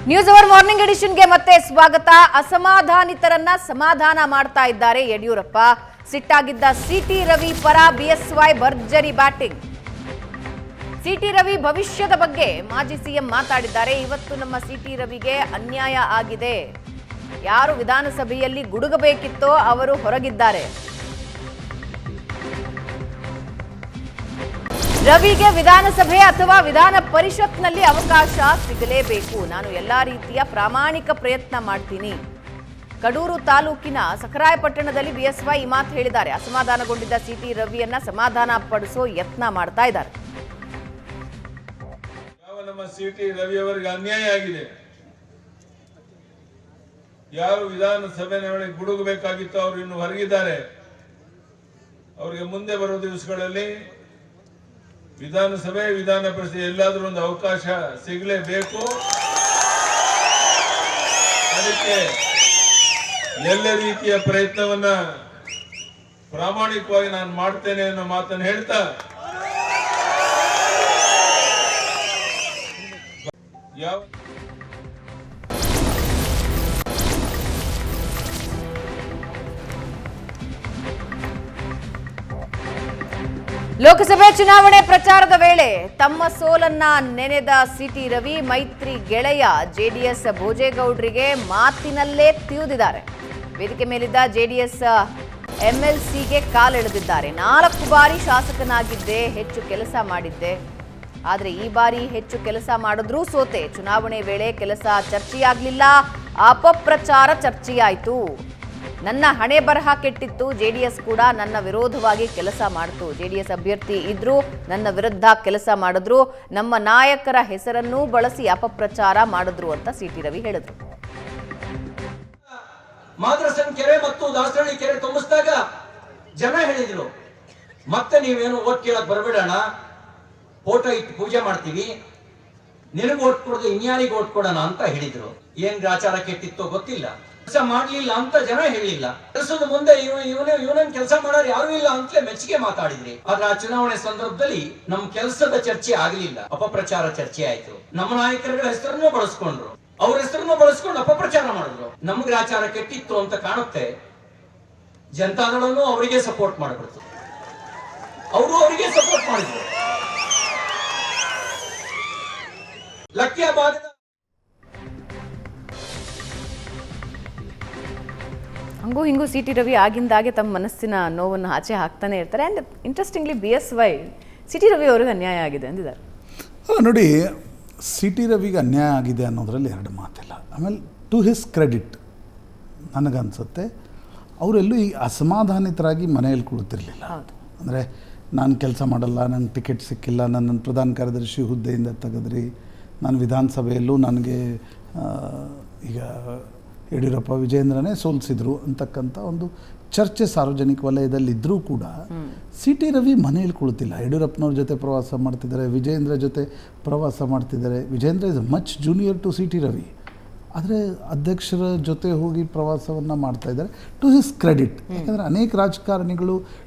News hour morning ಎಡಿಷನ್ಗೆ ಮತ್ತೆ ಸ್ವಾಗತ. ಅಸಮಾಧಾನಿತರನ್ನ ಸಮಾಧಾನ ಮಾಡ್ತಾ ಇದ್ದಾರೆ ಯಡಿಯೂರಪ್ಪ. ಸಿಟ್ಟಾಗಿದ್ದ ಸಿಟಿ ರವಿ ಪರ ಬಿಎಸ್ವೈ ಭರ್ಜರಿ ಬ್ಯಾಟಿಂಗ್. ಸಿಟಿ ರವಿ ಭವಿಷ್ಯದ ಬಗ್ಗೆ ಮಾಜಿ ಸಿಎಂ ಮಾತಾಡಿದ್ದಾರೆ. ಇವತ್ತು ನಮ್ಮ ಸಿಟಿ ರವಿಗೆ ಅನ್ಯಾಯ ಆಗಿದೆ. ಯಾರು ವಿಧಾನಸಭೆಯಲ್ಲಿ ಗುಡುಗಬೇಕಿತ್ತೋ ಅವರು ಹೊರಗಿದ್ದಾರೆ. ರವಿಗೆ ವಿಧಾನಸಭೆ ಅಥವಾ ವಿಧಾನ ಪರಿಷತ್ನಲ್ಲಿ ಅವಕಾಶ ಸಿಗಲೇಬೇಕು. ನಾನು ಎಲ್ಲಾ ರೀತಿಯ ಪ್ರಾಮಾಣಿಕ ಪ್ರಯತ್ನ ಮಾಡ್ತೀನಿ. ಕಡೂರು ತಾಲೂಕಿನ ಸಖರಾಯಪಟ್ಟಣದಲ್ಲಿ ಬಿಎಸ್ವೈ ಈ ಮಾತು ಹೇಳಿದ್ದಾರೆ. ಅಸಮಾಧಾನಗೊಂಡಿದ್ದ ಸಿಟಿ ರವಿಯನ್ನ ಸಮಾಧಾನ ಪಡಿಸೋ ಯತ್ನ ಮಾಡ್ತಾ ಇದ್ದಾರೆ. ನಮ್ಮ ಸಿಟಿ ರವಿ ಅವರಿಗೆ ಅನ್ಯಾಯ ಆಗಿದೆ. ಯಾರು ವಿಧಾನಸಭೆ ಗುಡುಗಬೇಕಾಗಿತ್ತು ಅವರು ಇನ್ನು ಹೊರಗಿದ್ದಾರೆ. ಅವರಿಗೆ ಮುಂದೆ ಬರುವ ದಿವಸಗಳಲ್ಲಿ ವಿಧಾನಸಭೆ ವಿಧಾನ ಪರಿಷತ್ ಎಲ್ಲಾದ್ರೂ ಒಂದು ಅವಕಾಶ ಸಿಗಲೇಬೇಕು. ಅದಕ್ಕೆ ಎಲ್ಲ ರೀತಿಯ ಪ್ರಯತ್ನವನ್ನ ಪ್ರಾಮಾಣಿಕವಾಗಿ ನಾನು ಮಾಡ್ತೇನೆ ಅನ್ನೋ ಮಾತನ್ನು ಹೇಳ್ತಾ ಯಾವ ಲೋಕಸಭೆ ಚುನಾವಣೆ ಪ್ರಚಾರದ ವೇಳೆ ತಮ್ಮ ಸೋಲನ್ನ ನೆನೆದ ಸಿಟಿ ರವಿ ಮೈತ್ರಿ ಗೆಳೆಯ ಜೆಡಿಎಸ್ ಭೋಜೇಗೌಡರಿಗೆ ಮಾತಿನಲ್ಲೇ ತಿವಿದಿದ್ದಾರೆ. ವೇದಿಕೆ ಮೇಲಿದ್ದ ಜೆಡಿಎಸ್ ಎಂಎಲ್ಸಿಗೆ ಕಾಲೆಳೆದಿದ್ದಾರೆ. 4 ಬಾರಿ ಶಾಸಕನಾಗಿದ್ದೆ, ಹೆಚ್ಚು ಕೆಲಸ ಮಾಡಿದ್ದೆ. ಆದರೆ ಈ ಬಾರಿ ಹೆಚ್ಚು ಕೆಲಸ ಮಾಡಿದ್ರೂ ಸೋತೆ. ಚುನಾವಣೆ ವೇಳೆ ಕೆಲಸ ಚರ್ಚೆಯಾಗಲಿಲ್ಲ, ಅಪಪ್ರಚಾರ ಚರ್ಚೆಯಾಯಿತು. ನನ್ನ ಹಣೆ ಬರಹ ಕೆಟ್ಟಿತ್ತು. ಜೆಡಿಎಸ್ ಕೂಡ ನನ್ನ ವಿರೋಧವಾಗಿ ಕೆಲಸ ಮಾಡಿತು. ಜೆಡಿಎಸ್ ಅಭ್ಯರ್ಥಿ ಇದ್ರು, ನನ್ನ ವಿರುದ್ಧ ಕೆಲಸ ಮಾಡಿದ್ರು. ನಮ್ಮ ನಾಯಕರ ಹೆಸರನ್ನೂ ಬಳಸಿ ಅಪಪ್ರಚಾರ ಮಾಡಿದ್ರು ಅಂತ ಸಿಟಿ ರವಿ ಹೇಳಿದ್ರು. ಮಾದ್ರಸನ್ ಕೆರೆ ಮತ್ತು ದಾಸರಳ್ಳಿ ಕೆರೆ ತುಂಬಿಸಿದಾಗ ಜನ ಹೇಳಿದ್ರು, ಮತ್ತೆ ನೀವೇನು ಓಟ್ ಕೇಳಕ್ ಬರಬೇಡಣ, ಫೋಟೋ ಇಟ್ಟು ಪೂಜೆ ಮಾಡ್ತೀವಿ, ನಿನಗೆ ಓಟ್ ಕೊಡದೆ ಇನ್ಯಾರಿಗೆ ಓಟ್ ಕೊಡೋಣ ಅಂತ ಹೇಳಿದ್ರು. ಏನ್ ಆಚಾರ ಕೆಟ್ಟಿತ್ತೋ ಗೊತ್ತಿಲ್ಲ. ಕೆಲಸ ಮಾಡ್ಲಿಲ್ಲ ಅಂತ ಜನ ಹೇಳಿಲ್ಲ. ಕೆಲಸದ ಮುಂದೆ ಇವನನ್ ಕೆಲಸ ಮಾಡೋರು ಯಾರು ಇಲ್ಲ ಅಂತಲೇ ಮೆಚ್ಚುಗೆ ಮಾತಾಡಿದ್ರಿ. ಆದ್ರೆ ಆ ಚುನಾವಣೆ ಸಂದರ್ಭದಲ್ಲಿ ನಮ್ ಕೆಲಸದ ಚರ್ಚೆ ಆಗಲಿಲ್ಲ, ಅಪಪ್ರಚಾರ ಚರ್ಚೆ ಆಯ್ತು. ನಮ್ಮ ನಾಯಕರುಗಳ ಹೆಸರನ್ನು ಬಳಸ್ಕೊಂಡ್ರು, ಅವ್ರ ಹೆಸರನ್ನು ಬಳಸ್ಕೊಂಡು ಅಪಪ್ರಚಾರ ಮಾಡಿದ್ರು. ನಮ್ಗೆ ಆಚಾರ ಕೆಟ್ಟಿತ್ತು ಅಂತ ಕಾಣುತ್ತೆ. ಜನತಾದಳನ್ನು ಅವರಿಗೆ ಸಪೋರ್ಟ್ ಮಾಡ್ಬಿಡ್ತು, ಅವರು ಅವರಿಗೆ ಸಪೋರ್ಟ್ ಮಾಡಿದ್ರು. ಲಕ್ಕಿಯ ಭಾಗದ ಹಂಗೂ ಹಿಂಗೂ ಸಿಟಿ ರವಿ ಆಗಿಂದಾಗೆ ತಮ್ಮ ಮನಸ್ಸಿನ ನೋವನ್ನು ಆಚೆ ಹಾಕ್ತಾನೆ ಇರ್ತಾರೆ. And interestingly BSY city Ravi ಅವ್ರಿಗೆ ಅನ್ಯಾಯ ಆಗಿದೆ ಅಂದಿದ್ದಾರೆ. ನೋಡಿ, ಸಿಟಿ ರವಿಗೆ ಅನ್ಯಾಯ ಆಗಿದೆ ಅನ್ನೋದ್ರಲ್ಲಿ ಎರಡು ಮಾತಿಲ್ಲ. ಆಮೇಲೆ ಟು ಹಿಸ್ ಕ್ರೆಡಿಟ್ ನನಗನ್ಸುತ್ತೆ ಅವರೆಲ್ಲೂ ಈ ಅಸಮಾಧಾನಿತರಾಗಿ ಮನೆಯಲ್ಲಿ ಕುಳಿತಿರಲಿಲ್ಲ. ಅಂದರೆ ನಾನು ಕೆಲಸ ಮಾಡಲ್ಲ, ನನಗೆ ಟಿಕೆಟ್ ಸಿಕ್ಕಿಲ್ಲ, ನನ್ನನ್ನು ಪ್ರಧಾನ ಕಾರ್ಯದರ್ಶಿ ಹುದ್ದೆಯಿಂದ ತೆಗೆದ್ರಿ, ನಾನು ವಿಧಾನಸಭೆಯಲ್ಲೂ ನನಗೆ ಈಗ ಯಡಿಯೂರಪ್ಪ ವಿಜೇಂದ್ರನೇ ಸೋಲಿಸಿದ್ರು ಅಂತಕ್ಕಂಥ ಒಂದು ಚರ್ಚೆ ಸಾರ್ವಜನಿಕ ವಲಯದಲ್ಲಿದ್ದರೂ ಕೂಡ ಸಿಟಿ ರವಿ ಮನೆಯಲ್ಲಿ ಕುಳಿತಿಲ್ಲ. ಯಡಿಯೂರಪ್ಪನವ್ರ ಜೊತೆ ಪ್ರವಾಸ ಮಾಡ್ತಿದ್ದಾರೆ, ವಿಜೇಂದ್ರ ಜೊತೆ ಪ್ರವಾಸ ಮಾಡ್ತಿದ್ದಾರೆ. Vijendra is much junior to C T Ravi. ಆದರೆ ಅಧ್ಯಕ್ಷರ ಜೊತೆ ಹೋಗಿ ಪ್ರವಾಸವನ್ನು ಮಾಡ್ತಾಯಿದ್ದಾರೆ. To his credit. ಯಾಕಂದರೆ ಅನೇಕ ರಾಜಕಾರಣಿಗಳು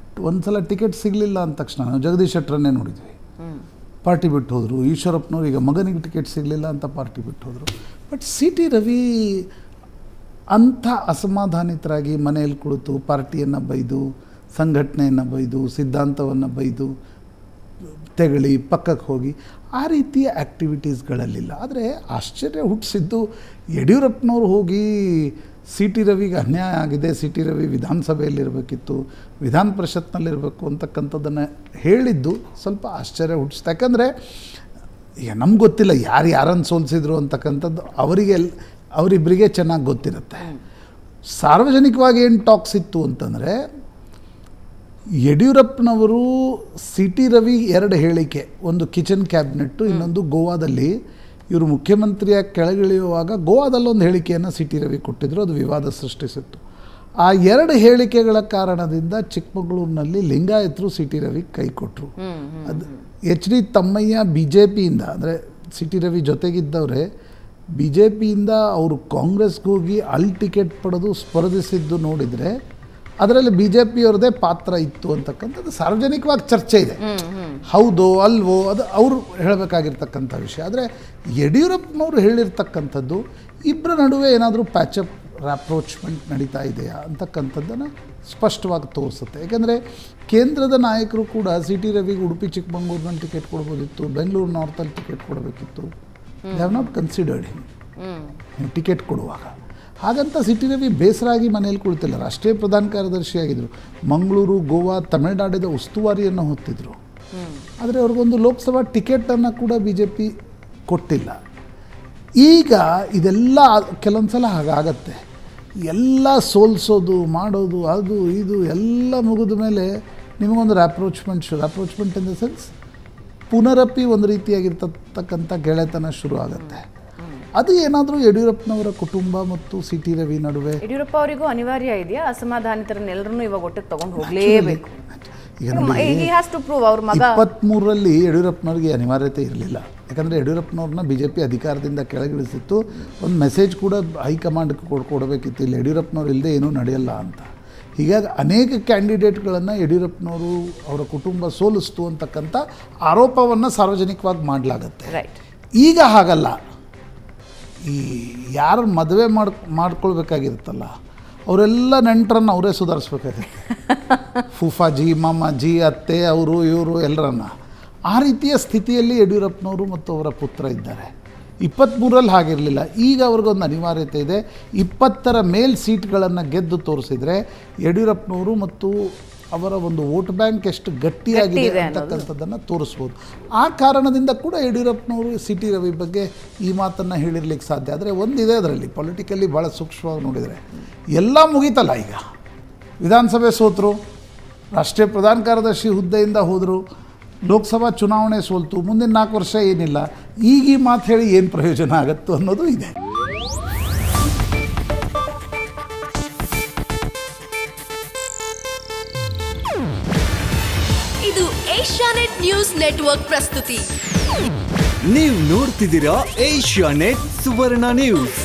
ಒಂದು ಸಲ ಟಿಕೆಟ್ ಸಿಗಲಿಲ್ಲ ಅಂದ ತಕ್ಷಣ ನಾವು ಜಗದೀಶ್ ಶೆಟ್ಟರನ್ನೇ ನೋಡಿದ್ವಿ, ಪಾರ್ಟಿ ಬಿಟ್ಟು ಹೋದರು. ಈಶ್ವರಪ್ಪನವ್ರು ಈಗ ಮಗನಿಗೆ ಟಿಕೆಟ್ ಸಿಗಲಿಲ್ಲ ಅಂತ ಪಾರ್ಟಿ ಬಿಟ್ಟು ಹೋದರು. ಬಟ್ ಸಿಟಿ ರವಿ ಅಂಥ ಅಸಮಾಧಾನಿತರಾಗಿ ಮನೆಯಲ್ಲಿ ಕುಳಿತು ಪಾರ್ಟಿಯನ್ನು ಬೈದು, ಸಂಘಟನೆಯನ್ನು ಬೈದು, ಸಿದ್ಧಾಂತವನ್ನು ಬೈದು ತೆಗಳಿ ಪಕ್ಕಕ್ಕೆ ಹೋಗಿ ಆ ರೀತಿಯ ಆ್ಯಕ್ಟಿವಿಟೀಸ್ಗಳಲ್ಲಿಲ್ಲ. ಆದರೆ ಆಶ್ಚರ್ಯ ಹುಟ್ಟಿಸಿದ್ದು ಯಡಿಯೂರಪ್ಪನವ್ರು ಹೋಗಿ ಸಿಟಿ ರವಿಗೆ ಅನ್ಯಾಯ ಆಗಿದೆ, ಸಿಟಿ ರವಿ ವಿಧಾನಸಭೆಯಲ್ಲಿರಬೇಕಿತ್ತು, ವಿಧಾನ ಪರಿಷತ್ನಲ್ಲಿರಬೇಕು ಅಂತಕ್ಕಂಥದ್ದನ್ನು ಹೇಳಿದ್ದು ಸ್ವಲ್ಪ ಆಶ್ಚರ್ಯ ಹುಟ್ಟಿಸ್ತು. ಯಾಕಂದರೆ ಈಗ ನಮ್ಗೆ ಗೊತ್ತಿಲ್ಲ ಯಾರನ್ನು ಸೋಲಿಸಿದ್ರು ಅಂತಕ್ಕಂಥದ್ದು, ಅವರಿಬ್ಬರಿಗೆ ಚೆನ್ನಾಗಿ ಗೊತ್ತಿರುತ್ತೆ. ಸಾರ್ವಜನಿಕವಾಗಿ ಏನು ಟಾಕ್ಸ್ ಇತ್ತು ಅಂತಂದರೆ ಯಡಿಯೂರಪ್ಪನವರು ಸಿಟಿ ರವಿ 2 ಹೇಳಿಕೆ, ಒಂದು ಕಿಚನ್ ಕ್ಯಾಬಿನೆಟ್ಟು, ಇನ್ನೊಂದು ಗೋವಾದಲ್ಲಿ ಇವರು ಮುಖ್ಯಮಂತ್ರಿಯಾಗಿ ಕೆಳಗಿಳಿಯುವಾಗ ಗೋವಾದಲ್ಲೊಂದು ಹೇಳಿಕೆಯನ್ನು ಸಿಟಿ ರವಿ ಕೊಟ್ಟಿದ್ದರು, ಅದು ವಿವಾದ ಸೃಷ್ಟಿಸಿತ್ತು. ಆ 2 ಹೇಳಿಕೆಗಳ ಕಾರಣದಿಂದ ಚಿಕ್ಕಮಗಳೂರಿನಲ್ಲಿ ಲಿಂಗಾಯತರು ಸಿಟಿ ರವಿ ಕೈ ಕೊಟ್ಟರು. ಅದು ಎಚ್ ಡಿ ತಮ್ಮಯ್ಯ BJPಯಿಂದ, ಅಂದರೆ ಸಿಟಿ ರವಿ ಜೊತೆಗಿದ್ದವರೇ BJPಯಿಂದ ಅವರು ಕಾಂಗ್ರೆಸ್ಗೆ ಹೋಗಿ ಅಲ್ಲಿ ಟಿಕೆಟ್ ಪಡೆದು ಸ್ಪರ್ಧಿಸಿದ್ದು ನೋಡಿದರೆ ಅದರಲ್ಲಿ ಬಿ ಜೆ ಪಿಯವ್ರದ್ದೇ ಪಾತ್ರ ಇತ್ತು ಅಂತಕ್ಕಂಥದ್ದು ಸಾರ್ವಜನಿಕವಾಗಿ ಚರ್ಚೆ ಇದೆ. ಹೌದೋ ಅಲ್ವೋ ಅದು ಅವರು ಹೇಳಬೇಕಾಗಿರ್ತಕ್ಕಂಥ ವಿಷಯ. ಆದರೆ ಯಡಿಯೂರಪ್ಪನವರು ಹೇಳಿರ್ತಕ್ಕಂಥದ್ದು ಇಬ್ಬರ ನಡುವೆ ಏನಾದರೂ ಪ್ಯಾಚಪ್ ಅಪ್ರೋಚ್ಮೆಂಟ್ ನಡೀತಾ ಇದೆಯಾ ಅಂತಕ್ಕಂಥದ್ದನ್ನು ಸ್ಪಷ್ಟವಾಗಿ ತೋರಿಸುತ್ತೆ. ಏಕೆಂದರೆ ಕೇಂದ್ರದ ನಾಯಕರು ಕೂಡ ಸಿ ಟಿ ರವಿಗೆ ಉಡುಪಿ ಚಿಕ್ಕಮಗಳೂರಿನಲ್ಲಿ ಟಿಕೆಟ್ ಕೊಡ್ಬೋದಿತ್ತು, ಬೆಂಗಳೂರು ನಾರ್ತಲ್ಲಿ ಟಿಕೆಟ್ ಕೊಡಬೇಕಿತ್ತು. They have not considered him ನೀವು ಟಿಕೆಟ್ ಕೊಡುವಾಗ. ಹಾಗಂತ ಸಿ ಟಿ ರವಿ ಬೇಸರಾಗಿ ಮನೆಯಲ್ಲಿ ಕುಳಿತಿಲ್ಲ. ರಾಷ್ಟ್ರೀಯ ಪ್ರಧಾನ ಕಾರ್ಯದರ್ಶಿಯಾಗಿದ್ದರು, ಮಂಗಳೂರು, ಗೋವಾ, ತಮಿಳುನಾಡಿನ ಉಸ್ತುವಾರಿಯನ್ನು ಹೊತ್ತಿದ್ರು. ಆದರೆ ಅವ್ರಿಗೊಂದು ಲೋಕಸಭಾ ಟಿಕೆಟನ್ನು ಕೂಡ ಬಿ ಜೆ ಪಿ ಕೊಟ್ಟಿಲ್ಲ. ಈಗ ಇದೆಲ್ಲ ಕೆಲವೊಂದು ಸಲ ಹಾಗಾಗತ್ತೆ. ಎಲ್ಲ ಸೋಲಿಸೋದು ಮಾಡೋದು ಅದು ಇದು ಎಲ್ಲ ಮುಗಿದ ಮೇಲೆ ನಿಮಗೊಂದು ಅಪ್ರೋಚ್ಮೆಂಟ್ ಇನ್ ದ ಸೆನ್ಸ್ ಪುನರಪಿ ಒಂದು ರೀತಿಯಾಗಿರ್ತಕ್ಕಂಥ ಗೆಳೆತನ ಶುರು ಆಗುತ್ತೆ. ಅದು ಏನಾದರೂ ಯಡಿಯೂರಪ್ಪನವರ ಕುಟುಂಬ ಮತ್ತು ಸಿ ಟಿ ರವಿ ನಡುವೆ ಯಡಿಯೂರಪ್ಪ ಅವರಿಗೂ ಅನಿವಾರ್ಯ ಇದೆಯಾ? ಅಸಮಾಧಾನಿತರನ್ನೆಲ್ಲರನ್ನೂ ಇವಾಗ ಒಟ್ಟಿಗೆ ತಗೊಂಡು ಹೋಗಲೇಬೇಕು. ಈಗ ನೋಡಿ, 23ರಲ್ಲಿ ಯಡಿಯೂರಪ್ಪನವ್ರಿಗೆ ಅನಿವಾರ್ಯತೆ ಇರಲಿಲ್ಲ. ಯಾಕಂದರೆ ಯಡಿಯೂರಪ್ಪನವ್ರನ್ನ ಬಿ ಜೆ ಪಿ ಅಧಿಕಾರದಿಂದ ಕೆಳಗಿಳಿಸಿತ್ತು. ಒಂದು ಮೆಸೇಜ್ ಕೂಡ ಹೈಕಮಾಂಡ್ಗೆ ಕೊಡಬೇಕಿತ್ತು, ಇಲ್ಲಿ ಯಡಿಯೂರಪ್ಪನವ್ರು ಇಲ್ಲದೆ ಏನೂ ನಡೆಯಲ್ಲ ಅಂತ. ಹೀಗಾಗಿ ಅನೇಕ ಕ್ಯಾಂಡಿಡೇಟ್ಗಳನ್ನು ಯಡಿಯೂರಪ್ಪನವರು ಅವರ ಕುಟುಂಬ ಸೋಲಿಸ್ತು ಅಂತಕ್ಕಂಥ ಆರೋಪವನ್ನು ಸಾರ್ವಜನಿಕವಾಗಿ ಮಾಡಲಾಗತ್ತೆ. ಈಗ ಹಾಗಲ್ಲ. ಈ ಯಾರು ಮದುವೆ ಮಾಡ್ಕೊಳ್ಬೇಕಾಗಿರುತ್ತಲ್ಲ ಅವರೆಲ್ಲ ನೆಂಟರನ್ನು ಅವರೇ ಸುಧಾರಿಸ್ಬೇಕಾಗತ್ತೆ. ಫೂಫಾಜಿ, ಮಾಮಾಜಿ, ಅತ್ತೆ, ಅವರು ಇವರು ಎಲ್ಲರನ್ನ. ಆ ರೀತಿಯ ಸ್ಥಿತಿಯಲ್ಲಿ ಯಡಿಯೂರಪ್ಪನವರು ಮತ್ತು ಅವರ ಪುತ್ರ ಇದ್ದಾರೆ. 23ರಲ್ಲಿ ಹಾಗಿರಲಿಲ್ಲ. ಈಗ ಅವ್ರಿಗೊಂದು ಅನಿವಾರ್ಯತೆ ಇದೆ. 20ರ ಮೇಲ್ ಸೀಟ್ಗಳನ್ನು ಗೆದ್ದು ತೋರಿಸಿದರೆ ಯಡಿಯೂರಪ್ಪನವರು ಮತ್ತು ಅವರ ಒಂದು ವೋಟ್ ಬ್ಯಾಂಕ್ ಎಷ್ಟು ಗಟ್ಟಿಯಾಗಿದೆ ಅಂತಕ್ಕಂಥದ್ದನ್ನು ತೋರಿಸ್ಬೋದು. ಆ ಕಾರಣದಿಂದ ಕೂಡ ಯಡಿಯೂರಪ್ಪನವರು ಸಿ ಟಿ ರವಿ ಬಗ್ಗೆ ಈ ಮಾತನ್ನು ಹೇಳಿರ್ಲಿಕ್ಕೆ ಸಾಧ್ಯ. ಆದರೆ ಒಂದಿದೆ ಅದರಲ್ಲಿ ಪೊಲಿಟಿಕಲಿ ಭಾಳ ಸೂಕ್ಷ್ಮವಾಗಿ ನೋಡಿದರೆ ಎಲ್ಲ ಮುಗೀತಲ್ಲ. ಈಗ ವಿಧಾನಸಭೆ ಸೋತರು, ರಾಷ್ಟ್ರೀಯ ಪ್ರಧಾನ ಕಾರ್ಯದರ್ಶಿ ಹುದ್ದೆಯಿಂದ ಹೋದರು, ಲೋಕಸಭಾ ಚುನಾವಣೆ ಸೋಲ್ತು, ಮುಂದಿನ 4 ವರ್ಷ ಏನಿಲ್ಲ. ಈಗ ಈ ಮಾತು ಹೇಳಿ ಏನು ಪ್ರಯೋಜನ ಆಗುತ್ತೋ ಅನ್ನೋದು ಇದೆ. ಇದು ಏಷ್ಯಾನೆಟ್ ನ್ಯೂಸ್ ನೆಟ್ವರ್ಕ್ ಪ್ರಸ್ತುತಿ. ನೀವು ನೋಡ್ತಿದ್ದೀರಾ ಏಷ್ಯಾನೆಟ್ ಸುವರ್ಣ ನ್ಯೂಸ್.